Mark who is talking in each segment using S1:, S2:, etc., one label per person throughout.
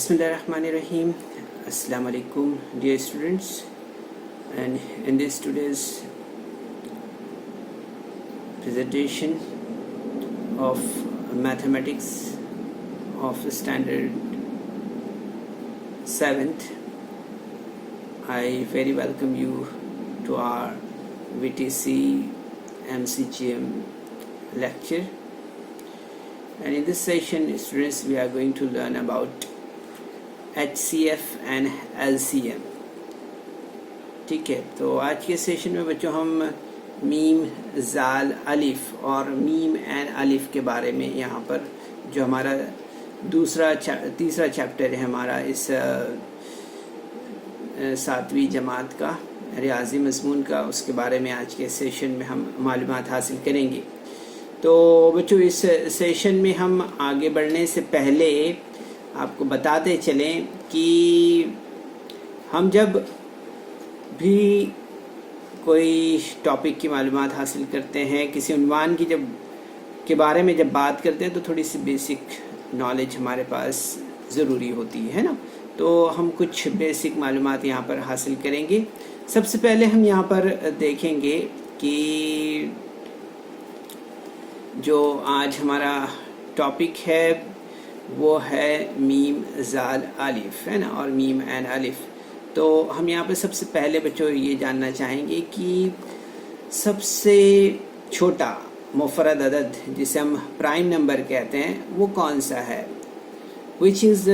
S1: Bismillahirrahmanirrahim. Assalamu alaikum, dear students. And in this today's presentation of mathematics of standard 7th, I very welcome you to our VTC MCGM lecture. And in this session, students, we are going to learn about HCF and LCM. ठीक है, तो आज के session में बच्चों हम meme, जाल, अलिफ और मीम एंड अलिफ के बारे में यहाँ पर जो हमारा तीसरा चैप्टर है हमारा इस 7वीं जमात का रियाजी मज़मून का, उसके बारे में आज के सेशन में हम मालूमात हासिल करेंगे। तो बच्चों इस सेशन में हम आगे बढ़ने से पहले आपको बताते चलें कि हम जब भी कोई टॉपिक की मालूमात हासिल करते हैं, किसी उन्वान की के बारे में जब बात करते हैं, तो थोड़ी सी बेसिक नॉलेज हमारे पास ज़रूरी होती है ना। तो हम कुछ बेसिक मालूमात यहाँ पर हासिल करेंगे। सबसे पहले हम यहाँ पर देखेंगे कि जो आज हमारा टॉपिक है वो है मीम, जाल, अलिफ, है ना, और मीम एंड अलिफ। तो हम यहाँ पे सबसे पहले बच्चों ये जानना चाहेंगे कि सबसे छोटा मुफरद अदद जिसे हम प्राइम नंबर कहते हैं वो कौन सा है? Which is the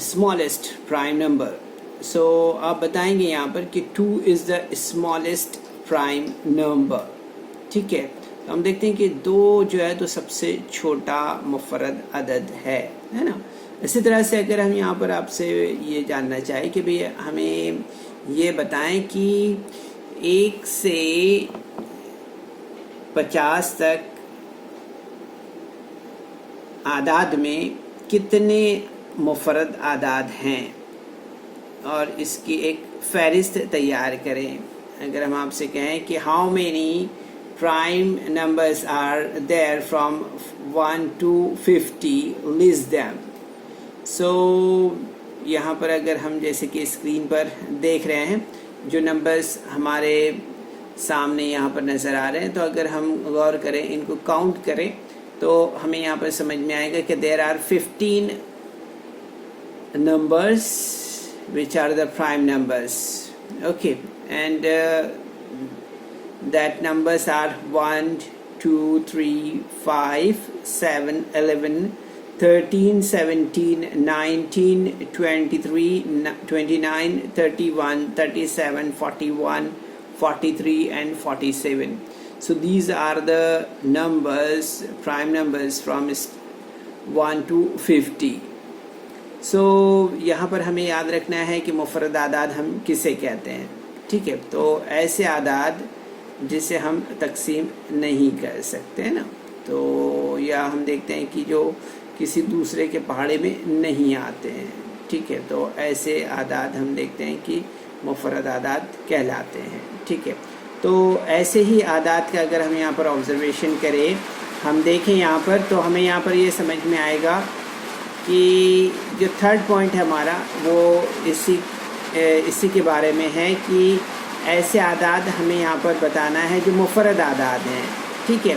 S1: smallest prime number? So आप बताएंगे यहाँ पर कि 2 is the smallest prime number. ठीक है, तो हम देखते हैं कि 2 जो है तो सबसे छोटा मुफरद अदद है ना। इसी तरह से अगर हम यहाँ पर आपसे ये जानना चाहें कि भाई हमें ये बताएं कि 1 से 50 तक आदाद में कितने मुफरद आदाद हैं, और इसकी एक फहरिस्त तैयार करें। अगर हम आपसे कहें कि how many prime numbers are there from 1 to 50, list them. So यहाँ पर अगर हम जैसे कि स्क्रीन पर देख रहे हैं जो नंबर्स हमारे सामने यहाँ पर नज़र आ रहे हैं, तो अगर हम गौर करें, इनको काउंट करें, तो हमें यहाँ पर समझ में आएगा कि there are 15 numbers which are the prime numbers. Okay, and that numbers are 1, 2, 3, 5, 7, 11, 13, 17, 19, 23, 29, 31, 37, 41, 43 and 47. So these are the numbers, prime numbers from 1 to 50. So यहाँ पर हमें याद रखना है कि मुफरद आदाद हम किसे कहते हैं। ठीक है, तो ऐसे आदाद जिसे हम तकसीम नहीं कर सकते हैं ना, तो या हम देखते हैं कि जो किसी दूसरे के पहाड़े में नहीं आते हैं। ठीक है, तो ऐसे आदाद हम देखते हैं कि मुफरद आदाद कहलाते हैं। ठीक है, तो ऐसे ही आदाद का अगर हम यहाँ पर ऑब्जर्वेशन करें, हम देखें यहाँ पर, तो हमें यहाँ पर ये समझ में आएगा कि जो थर्ड पॉइंट है हमारा वो इसी के बारे में है कि ऐसे आदाद हमें यहाँ पर बताना है जो मुफरद आदाद हैं। ठीक है,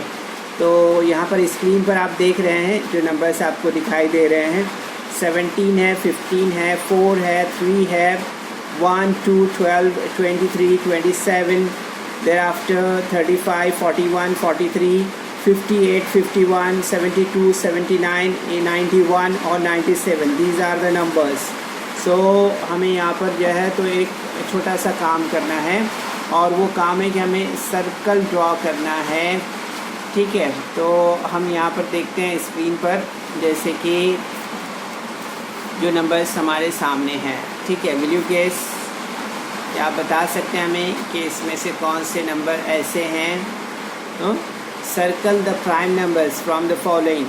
S1: तो यहाँ पर स्क्रीन पर आप देख रहे हैं जो नंबर्स आपको दिखाई दे रहे हैं, 17 है, 15 है, 4 है, 3 है, 1, 2, 12, 23, 27, thereafter 35, 41, 43, 58, 51, 72, 79, 91 और 97. These are the numbers. So हमें यहाँ पर जो है तो एक छोटा सा काम करना है, और वो काम है कि हमें सर्कल ड्रॉ करना है। ठीक है, तो हम यहाँ पर देखते हैं स्क्रीन पर जैसे कि जो नंबर्स हमारे सामने हैं। ठीक है, विल यू गेस, क्या आप बता सकते हैं हमें कि इसमें से कौन से नंबर ऐसे हैं? Circle the prime numbers from the following.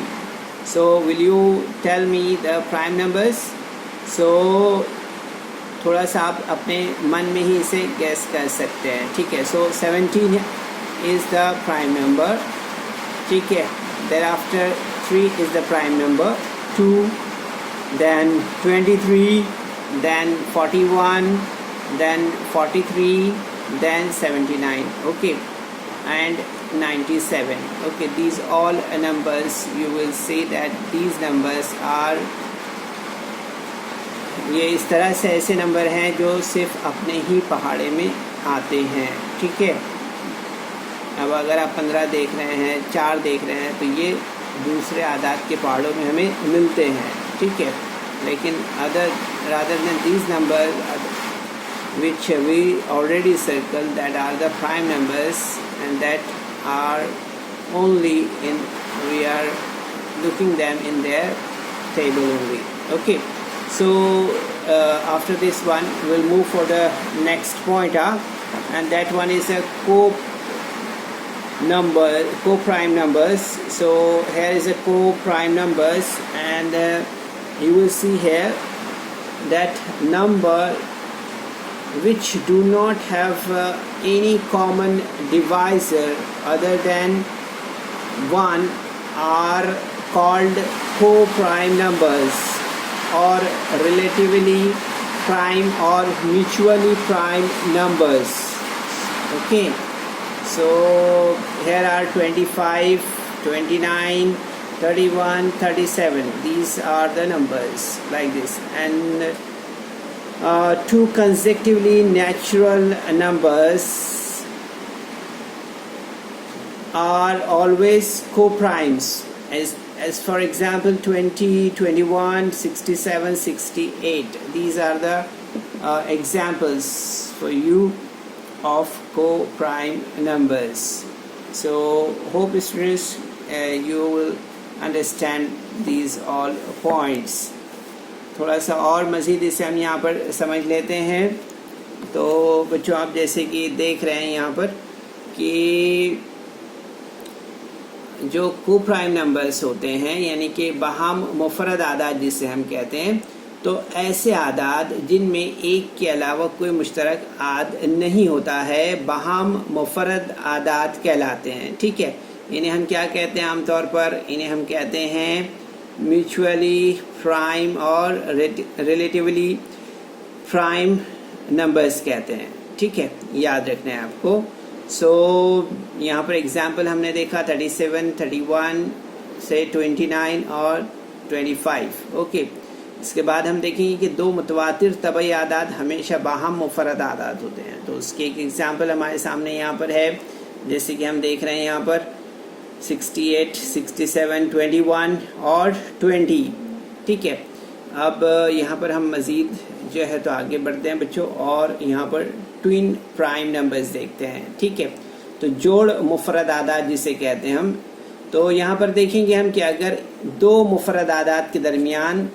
S1: So will you tell me the prime numbers? So थोड़ा सा आप अपने मन में ही इसे गैस कर सकते हैं। ठीक है, सो 17 इज़ द प्राइम नंबर। ठीक है, thereafter 3 is the prime number, 2, then 23, then 41, then 43, then 79, okay, and 97. Okay, these all numbers, you will see that these numbers are, ये इस तरह से ऐसे नंबर हैं जो सिर्फ अपने ही पहाड़े में आते हैं, ठीक है। अब अगर आप 15 देख रहे हैं, 4 देख रहे हैं, तो ये दूसरे आदाद के पहाड़ों में हमें मिलते हैं, ठीक है। लेकिन rather than these numbers which we already circled, that are the prime numbers, and that are only we are looking them in their table only, okay. So after this one we'll move for the next point, and that one is a co-prime numbers. So here is a co-prime numbers, and you will see here that number which do not have any common divisor other than 1 are called co-prime numbers, or relatively prime or mutually prime numbers, okay. So here are 25, 29, 31, 37. These are the numbers like this, and two consecutively natural numbers are always co-primes, as for example 20, 21, 67, 68. These are the examples for you of co-prime numbers. So hope students you will understand these all points. थोड़ा सा और मज़ीद इसे हम यहाँ पर समझ लेते हैं। तो बच्चों, आप जैसे कि देख रहे हैं यहाँ पर कि जो को-प्राइम नंबर्स होते हैं, यानी कि बहम मुफरद आदाद जिसे हम कहते हैं, तो ऐसे आदाद जिनमें एक के अलावा कोई मुश्तरक आद नहीं होता है, बहम मुफरद आदाद कहलाते हैं, ठीक है। इन्हें हम क्या कहते हैं आमतौर पर? इन्हें हम कहते हैं म्यूचुअली प्राइम और रिलेटिवली प्राइम नंबर्स कहते हैं, ठीक है, याद रखना है आपको। सो यहाँ पर एग्जांपल हमने देखा 37, 31 से 29 और 25, ओके। इसके बाद हम देखेंगे कि दो मुतवातिर तबई आदाद हमेशा बाहम मुफरद आदाद होते हैं। तो उसके एक एग्जांपल हमारे सामने यहाँ पर है, जैसे कि हम देख रहे हैं यहाँ पर 68, 67, 21 और 20, ठीक है। अब यहाँ पर हम मज़ीद जो है तो आगे बढ़ते हैं बच्चों, और यहाँ पर ट्विन प्राइम नंबर्स देखते हैं, ठीक है। तो जोड़ मुफरद आदाद जिसे कहते हैं हम, तो यहाँ पर देखेंगे हम कि अगर दो मुफरद आदाद के दरमियान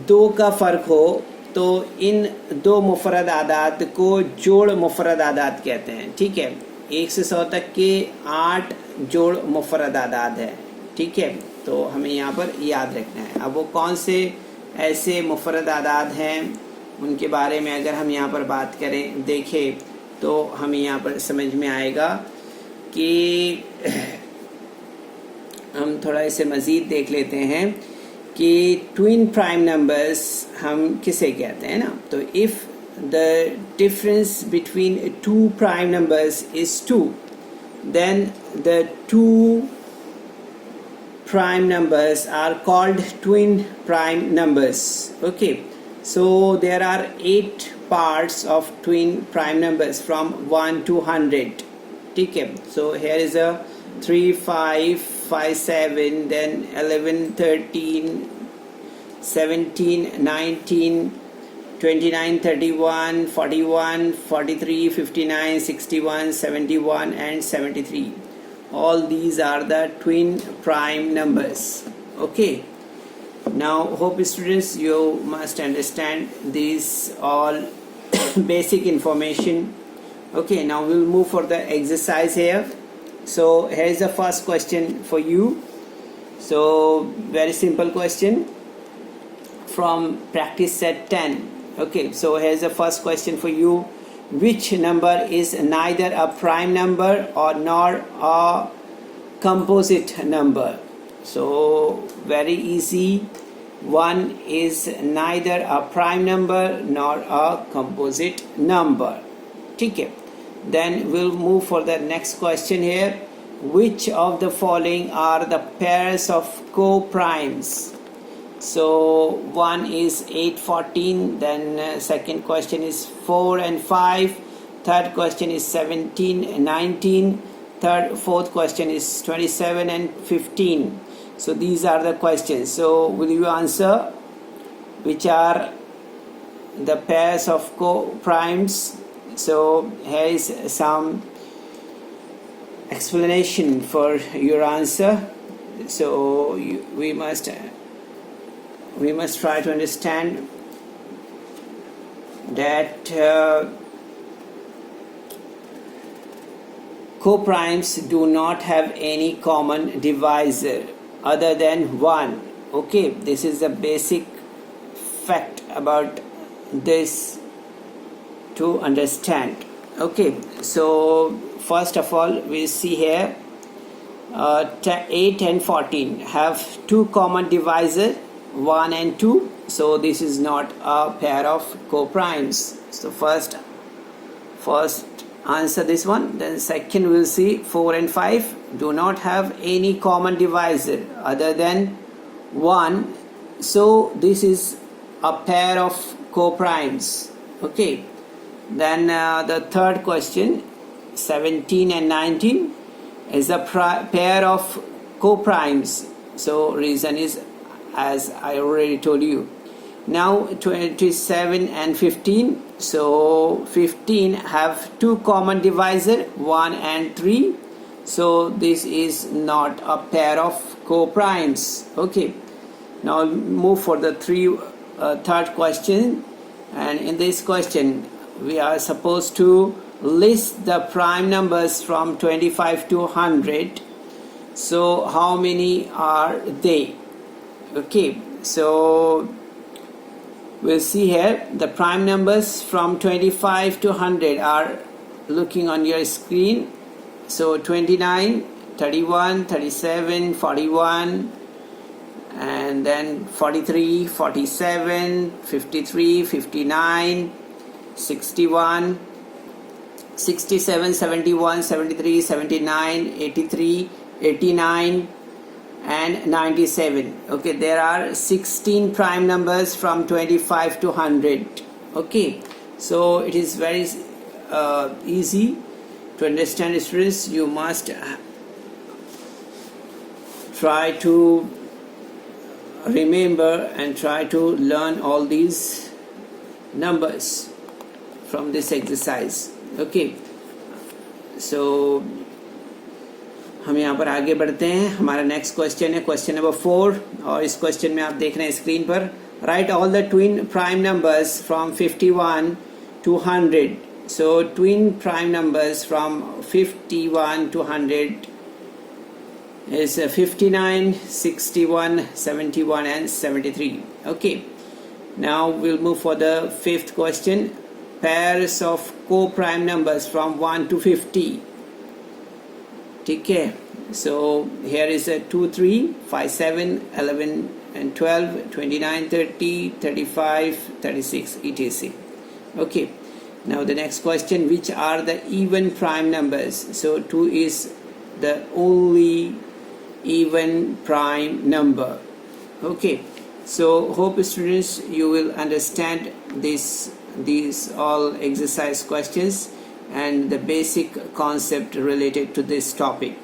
S1: 2 का फ़र्क हो तो इन दो मुफरद आदाद को जोड़ मुफरद आदाद कहते हैं, ठीक है। 1 से 100 तक के 8 जोड़ मुफरद आदाद है, ठीक है। तो हमें यहाँ पर याद रखना है। अब वो कौन से ऐसे मुफरद आदाद हैं, उनके बारे में अगर हम यहाँ पर बात करें, देखें, तो हमें यहाँ पर समझ में आएगा कि हम थोड़ा इसे मज़ीद देख लेते हैं कि ट्विन प्राइम नंबर्स हम किसे कहते हैं ना। तो if the difference between 2 prime numbers is 2, then the 2 prime numbers are called twin prime numbers, okay. So there are 8 parts of twin prime numbers from 1 to 100, ठीक है। So here is a 3, 5, 5, 7, then 11, 13, 17, 19, 29, 31, 41, 43, 59, 61, 71 and 73. All these are the twin prime numbers, okay. Now hope students you must understand these all basic information, okay. Now we'll move for the exercise here. So here is the first question for you. So very simple question from practice set 10. Okay, so here's the first question for you. Which number is neither a prime number or nor a composite number? So very easy. 1 is neither a prime number nor a composite number. ठीक है. Then we'll move for the next question here. Which of the following are the pairs of co-primes? So one is 8, 14. Then second question is 4 and 5. Third question is 17, 19. Fourth question is 27 and 15. So these are the questions. So will you answer which are the pairs of co-primes? So here is some explanation for your answer. So we must try to understand that co-primes do not have any common divisor other than 1. Okay, this is the basic fact about this to understand. Okay, so first of all we see here 8 and 14 have two common divisor, 1 and 2. So this is not a pair of co-primes. So first answer this one. Then second we'll see 4 and 5 do not have any common divisor other than 1. So this is a pair of co-primes. Okay. Then the third question 17 and 19 is a pair of co-primes. So reason is as I already told you. Now 27 and 15. So 15 have two common divisor, 1 and 3. So this is not a pair of co-primes. Okay. Now move for the third question. And in this question we are supposed to list the prime numbers from 25 to 100. So how many are they? Okay, so we'll see here the prime numbers from 25 to 100 are looking on your screen. So 29, 31, 37, 41, and then 43, 47, 53, 59, 61, 67, 71, 73, 79, 83, 89 and 97. Okay, there are 16 prime numbers from 25 to 100. Okay, so it is very easy to understand, students. You must try to remember and try to learn all these numbers from this exercise. Okay, so हम यहाँ पर आगे बढ़ते हैं. हमारा next question है question number 4. और इस क्वेश्चन में आप देख रहे हैं स्क्रीन पर. Right all the twin prime numbers from 51 to 100. So twin prime numbers from 51 to 100 is 59, 61, 71 and 73. Okay, now we'll move for the fifth question. Pairs of co-prime numbers from 1 to 50. ठीक है. So here is a 2, 3, 5, 7, 11 and 12, 29, 30, 35, 36 etc. Okay, now the next question, which are the even prime numbers? So 2 is the only even prime number. Okay, so hope students you will understand these all exercise questions and the basic concept related to this topic.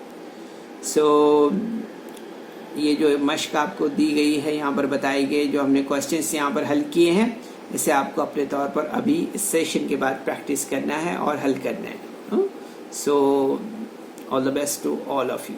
S1: So ये जो मश्क आपको दी गई है यहाँ पर बताई गई, जो हमने क्वेश्चंस यहाँ पर हल किए हैं, इसे आपको अपने तौर पर अभी इस सेशन के बाद प्रैक्टिस करना है और हल करना है. So all the best to all of you.